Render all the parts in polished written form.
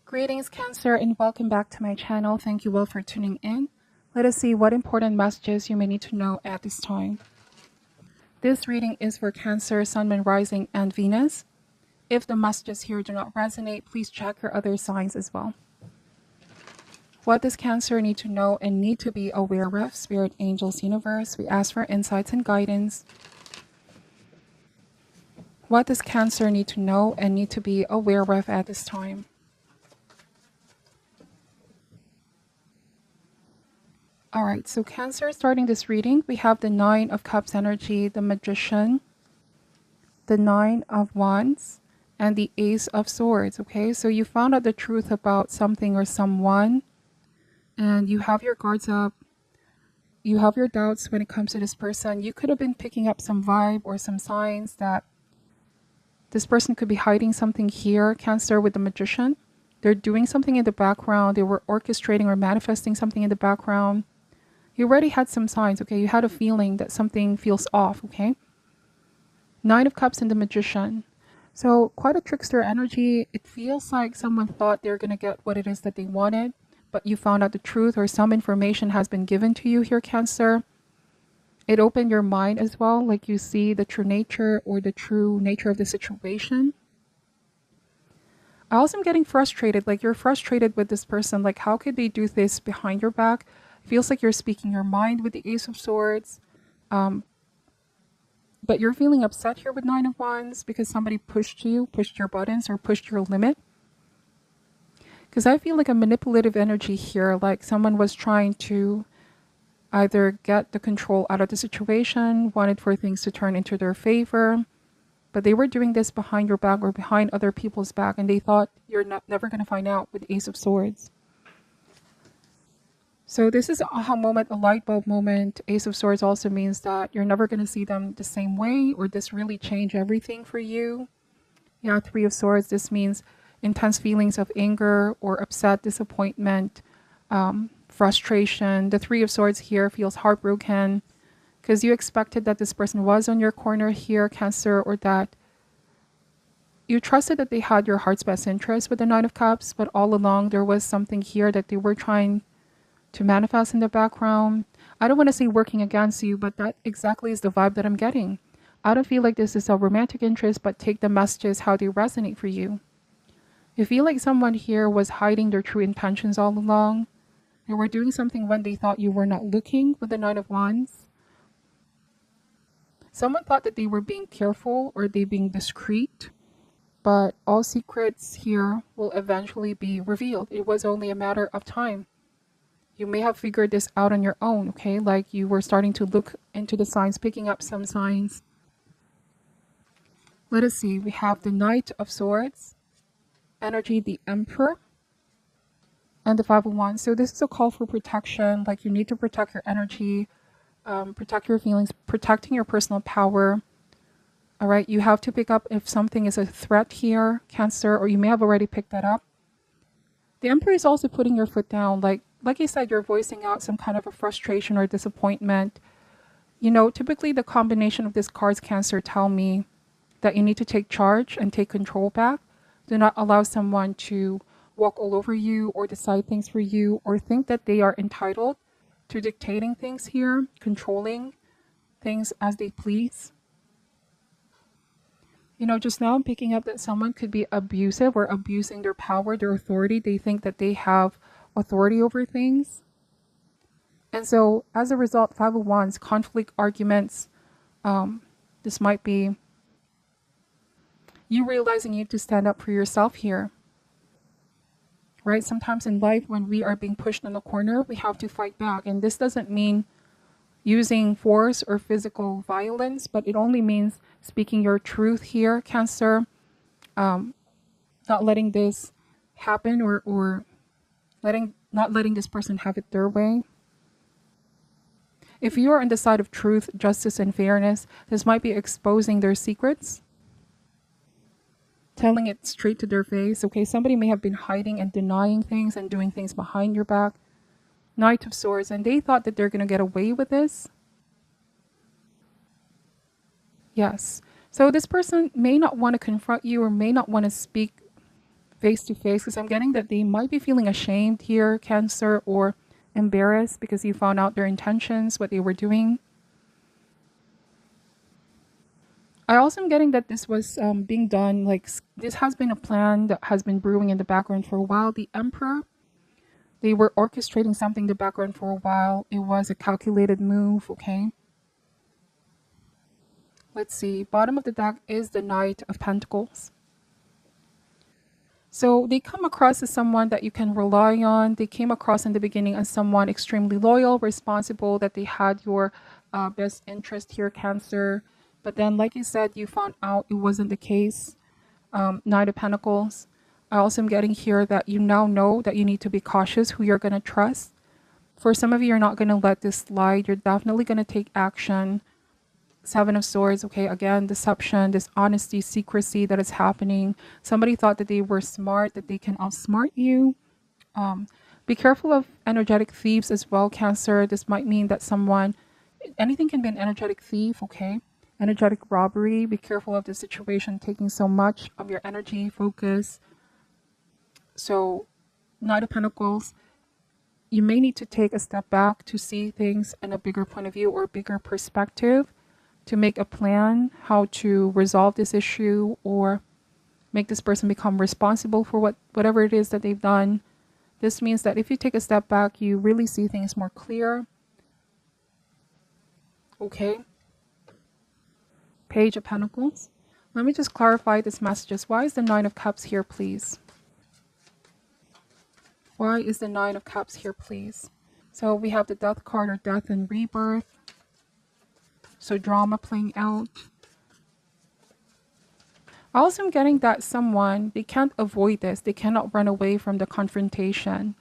Greetings, Cancer, and welcome back to my channel. Thank you all for tuning in. Let us see what important messages you may need to know at this time. This reading is for Cancer, Sun, Moon, Rising, and Venus. If the messages here do not resonate, please check your other signs as well. What does Cancer need to know and need to be aware of? Spirit, angels, universe, we ask for insights and guidance. What does Cancer need to know and need to be aware of at this time? Alright, so Cancer, starting this reading, we have the Nine of Cups energy, the Magician, the Nine of Wands, and the Ace of Swords, okay? So you found out the truth about something or someone, and you have your guards up. You have your doubts when it comes to this person. You could have been picking up some vibe or some signs that this person could be hiding something here, Cancer, with the Magician. They're doing something in the background. They were orchestrating or manifesting something in the background. You already had some signs, okay? You had a feeling that something feels off, okay? Nine of Cups and the Magician. So quite a trickster energy. It feels like someone thought they're going to get what it is that they wanted, but you found out the truth or some information has been given to you here, Cancer. It opened your mind as well, like you see the true nature or the true nature of the situation. I also am getting frustrated, like you're frustrated with this person, like how could they do this behind your back? Feels like you're speaking your mind with the Ace of Swords. But you're feeling upset here with Nine of Wands because somebody pushed you, pushed your buttons, or pushed your limit. Because I feel like a manipulative energy here, like someone was trying to either get the control out of the situation, wanted for things to turn into their favor, but they were doing this behind your back or behind other people's back, and they thought you're never going to find out with the Ace of Swords. So this is an aha moment, a light bulb moment. Ace of Swords also means that you're never going to see them the same way, or this really changed everything for you. Yeah, Three of Swords, this means intense feelings of anger or upset, disappointment, frustration. The Three of Swords here feels heartbroken because you expected that this person was on your corner here, Cancer, or that you trusted that they had your heart's best interest with the Nine of Cups, but all along there was something here that they were trying to manifest in the background. I don't want to say working against you, but that exactly is the vibe that I'm getting. I don't feel like this is a romantic interest, but take the messages how they resonate for you. You feel like someone here was hiding their true intentions all along. They were doing something when they thought you were not looking with the Nine of Wands. Someone thought that they were being careful or they being discreet, but all secrets here will eventually be revealed. It was only a matter of time. You may have figured this out on your own, okay? Like you were starting to look into the signs, picking up some signs. Let us see. We have the Knight of Swords, energy, the Emperor, and the Five of Wands. So this is a call for protection. Like you need to protect your energy, protect your feelings, protecting your personal power. All right. You have to pick up if something is a threat here, Cancer, or you may have already picked that up. The Emperor is also putting your foot down. Like I said, you're voicing out some kind of a frustration or disappointment. You know, typically the combination of these cards, Cancer, tell me that you need to take charge and take control back. Do not allow someone to walk all over you or decide things for you or think that they are entitled to dictating things here, controlling things as they please. You know, just now I'm picking up that someone could be abusive or abusing their power, their authority. They think that they have authority over things. And so as a result, Five of Wands, conflict, arguments, this might be you realizing you need to stand up for yourself here. Right? Sometimes in life when we are being pushed in the corner, we have to fight back. And this doesn't mean using force or physical violence, but it only means speaking your truth here, Cancer. Not letting this happen or not letting this person have it their way. If you are on the side of truth, justice, and fairness, this might be exposing their secrets, telling it straight to their face. Okay, somebody may have been hiding and denying things and doing things behind your back. Knight of Swords, and they thought that they're going to get away with this. Yes. So this person may not want to confront you or may not want to speak face to face, because I'm getting that they might be feeling ashamed here, Cancer, or embarrassed because you found out their intentions, what they were doing. I also am getting that this was being done, like this has been a plan that has been brewing in the background for a while. The Emperor, they were orchestrating something in the background for a while. It was a calculated move, okay? Let's see. Bottom of the deck is the Knight of Pentacles. So they come across as someone that you can rely on. They came across in the beginning as someone extremely loyal, responsible, that they had your best interest here, Cancer. But then, like you said, you found out it wasn't the case. Knight of Pentacles. I also am getting here that you now know that you need to be cautious who you're going to trust. For some of you, you're not going to let this slide. You're definitely going to take action. Seven of Swords, okay, again, deception, dishonesty, secrecy that is happening. Somebody thought that they were smart, that they can outsmart you. Be careful of energetic thieves as well, Cancer. This might mean that anything can be an energetic thief, okay? Energetic robbery. Be careful of the situation taking so much of your energy, focus. So, Knight of Pentacles, you may need to take a step back to see things in a bigger point of view or bigger perspective, to make a plan how to resolve this issue or make this person become responsible for whatever it is that they've done. This means that if you take a step back, you really see things more clear. Okay. Page of Pentacles. Let me just clarify this messages. Why is the Nine of Cups here, please? Why is the Nine of Cups here, please? So we have the Death card, or death and rebirth. So drama playing out. I also am getting that someone, they can't avoid this. They cannot run away from the confrontation.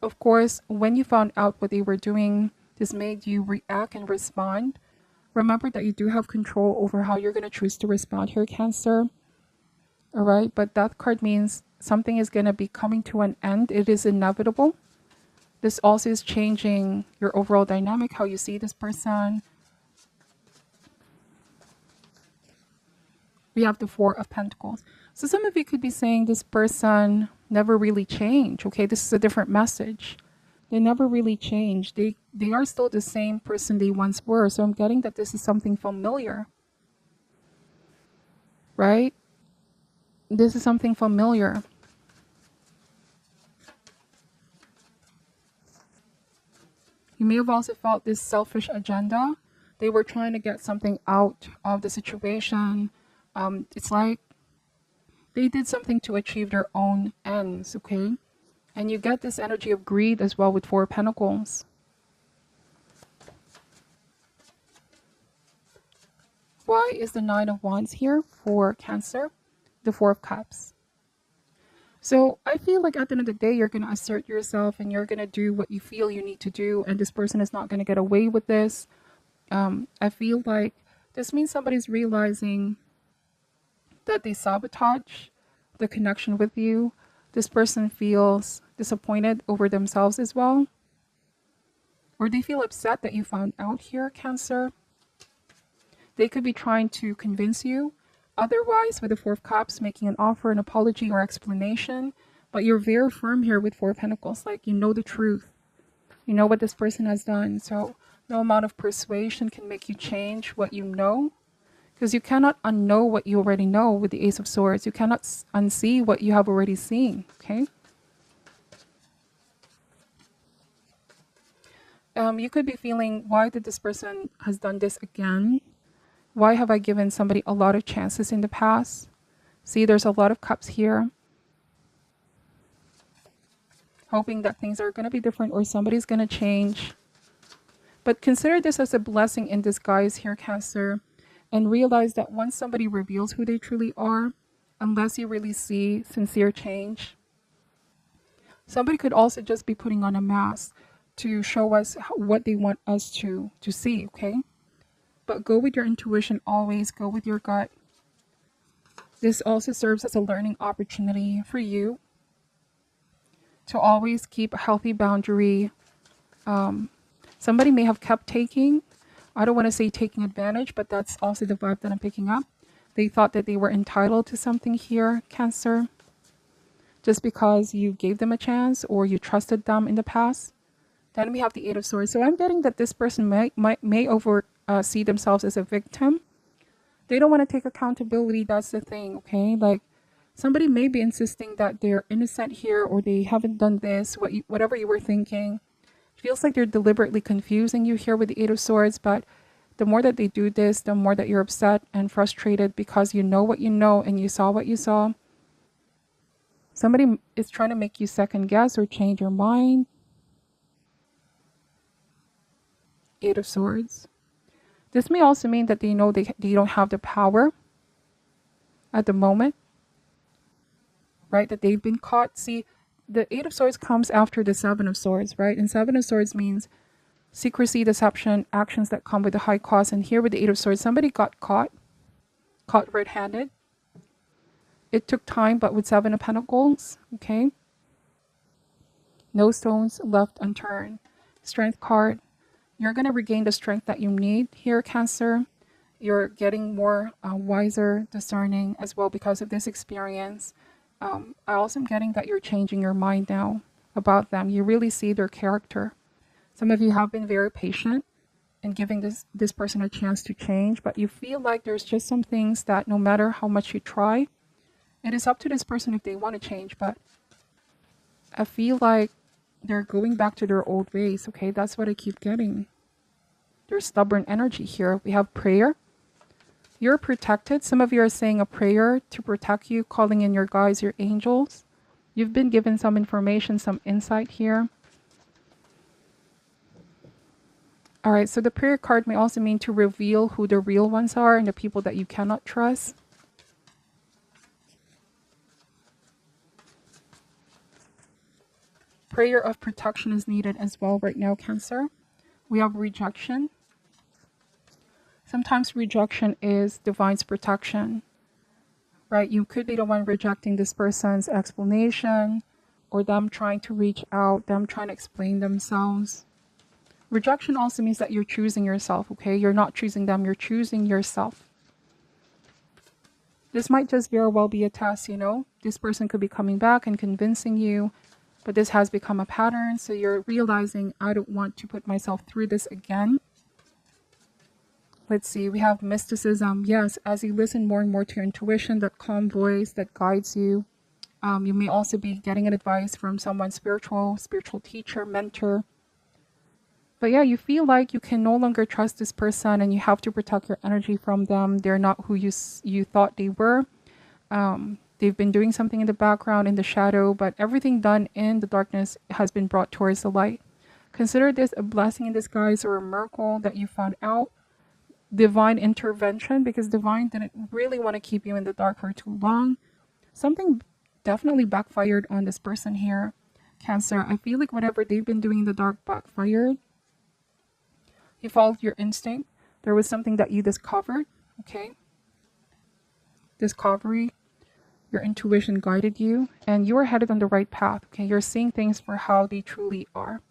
Of course, when you found out what they were doing, this made you react and respond. Remember that you do have control over how you're going to choose to respond here, Cancer. All right, but that card means something is going to be coming to an end. It is inevitable. This also is changing your overall dynamic, how you see this person. We have the Four of Pentacles. So some of you could be saying this person never really changed. Okay, this is a different message. They never really changed. They are still the same person they once were. So I'm getting that this is something familiar. Right? This is something familiar. You may have also felt this selfish agenda. They were trying to get something out of the situation. It's like they did something to achieve their own ends, okay? And you get this energy of greed as well with Four of Pentacles. Why is the Nine of Wands here for Cancer? The Four of Cups. So I feel like at the end of the day, you're going to assert yourself and you're going to do what you feel you need to do. And this person is not going to get away with this. I feel like this means somebody's realizing that they sabotage the connection with you. This person feels disappointed over themselves as well. Or they feel upset that you found out here, Cancer. They could be trying to convince you. Otherwise, with the Four of Cups, making an offer, an apology, or explanation. But you're very firm here with Four of Pentacles. Like, you know the truth. You know what this person has done. So no amount of persuasion can make you change what you know. Because you cannot unknow what you already know with the Ace of Swords. You cannot unsee what you have already seen. Okay? You could be feeling, why did this person has done this again? Why have I given somebody a lot of chances in the past? See, there's a lot of cups here. Hoping that things are going to be different or somebody's going to change. But consider this as a blessing in disguise here, Cancer. And realize that once somebody reveals who they truly are, unless you really see sincere change, somebody could also just be putting on a mask to show us what they want us to see, okay? But go with your intuition always. Go with your gut. This also serves as a learning opportunity for you to always keep a healthy boundary. Somebody may have kept taking. I don't want to say taking advantage, but that's also the vibe that I'm picking up. They thought that they were entitled to something here, Cancer. just because you gave them a chance or you trusted them in the past. Then we have the Eight of Swords. So I'm getting that this person may see themselves as a victim. They don't want to take accountability. That's the thing, okay? Like, somebody may be insisting that they're innocent here or they haven't done this, whatever you were thinking. It feels like they're deliberately confusing you here with the Eight of Swords, but the more that they do this, the more that you're upset and frustrated because you know what you know and you saw what you saw. Somebody is trying to make you second guess or change your mind. Eight of Swords. This may also mean that they know they don't have the power at the moment, right? That they've been caught. See, the Eight of Swords comes after the Seven of Swords, right? And Seven of Swords means secrecy, deception, actions that come with a high cost. And here with the Eight of Swords, somebody got caught red-handed. It took time, but with Seven of Pentacles, okay? No stones left unturned. Strength card. You're going to regain the strength that you need here, Cancer. You're getting more wiser, discerning as well because of this experience. I also am getting that you're changing your mind now about them. You really see their character. Some of you have been very patient in giving this person a chance to change, but you feel like there's just some things that no matter how much you try, it is up to this person if they want to change, but I feel like they're going back to their old ways, okay? That's what I keep getting. There's stubborn energy here. We have prayer. You're protected. Some of you are saying a prayer to protect you, calling in your guides, your angels. You've been given some information, some insight here. All right, so the prayer card may also mean to reveal who the real ones are and the people that you cannot trust. Prayer of protection is needed as well right now, Cancer. We have rejection. Sometimes rejection is divine's protection, right? You could be the one rejecting this person's explanation or them trying to reach out, them trying to explain themselves. Rejection also means that you're choosing yourself, okay? You're not choosing them, you're choosing yourself. This might just very well be a test, you know? This person could be coming back and convincing you, but this has become a pattern, so you're realizing, I don't want to put myself through this again. Let's see, we have mysticism. Yes, as you listen more and more to your intuition, that calm voice that guides you. You may also be getting an advice from someone spiritual teacher, mentor. But yeah, you feel like you can no longer trust this person and you have to protect your energy from them. They're not who you thought they were. They've been doing something in the background, in the shadow, but everything done in the darkness has been brought towards the light. Consider this a blessing in disguise or a miracle that you found out. Divine intervention, because divine didn't really want to keep you in the dark for too long. Something definitely backfired on this person here, Cancer. I feel like whatever they've been doing in the dark backfired. You followed your instinct. There was something that you discovered, okay? Discovery. Your intuition guided you, and you are headed on the right path, okay? You're seeing things for how they truly are.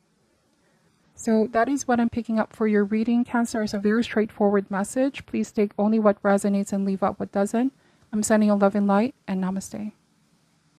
So that is what I'm picking up for your reading, Cancer. It's a very straightforward message. Please take only what resonates and leave out what doesn't. I'm sending you love and light, and namaste.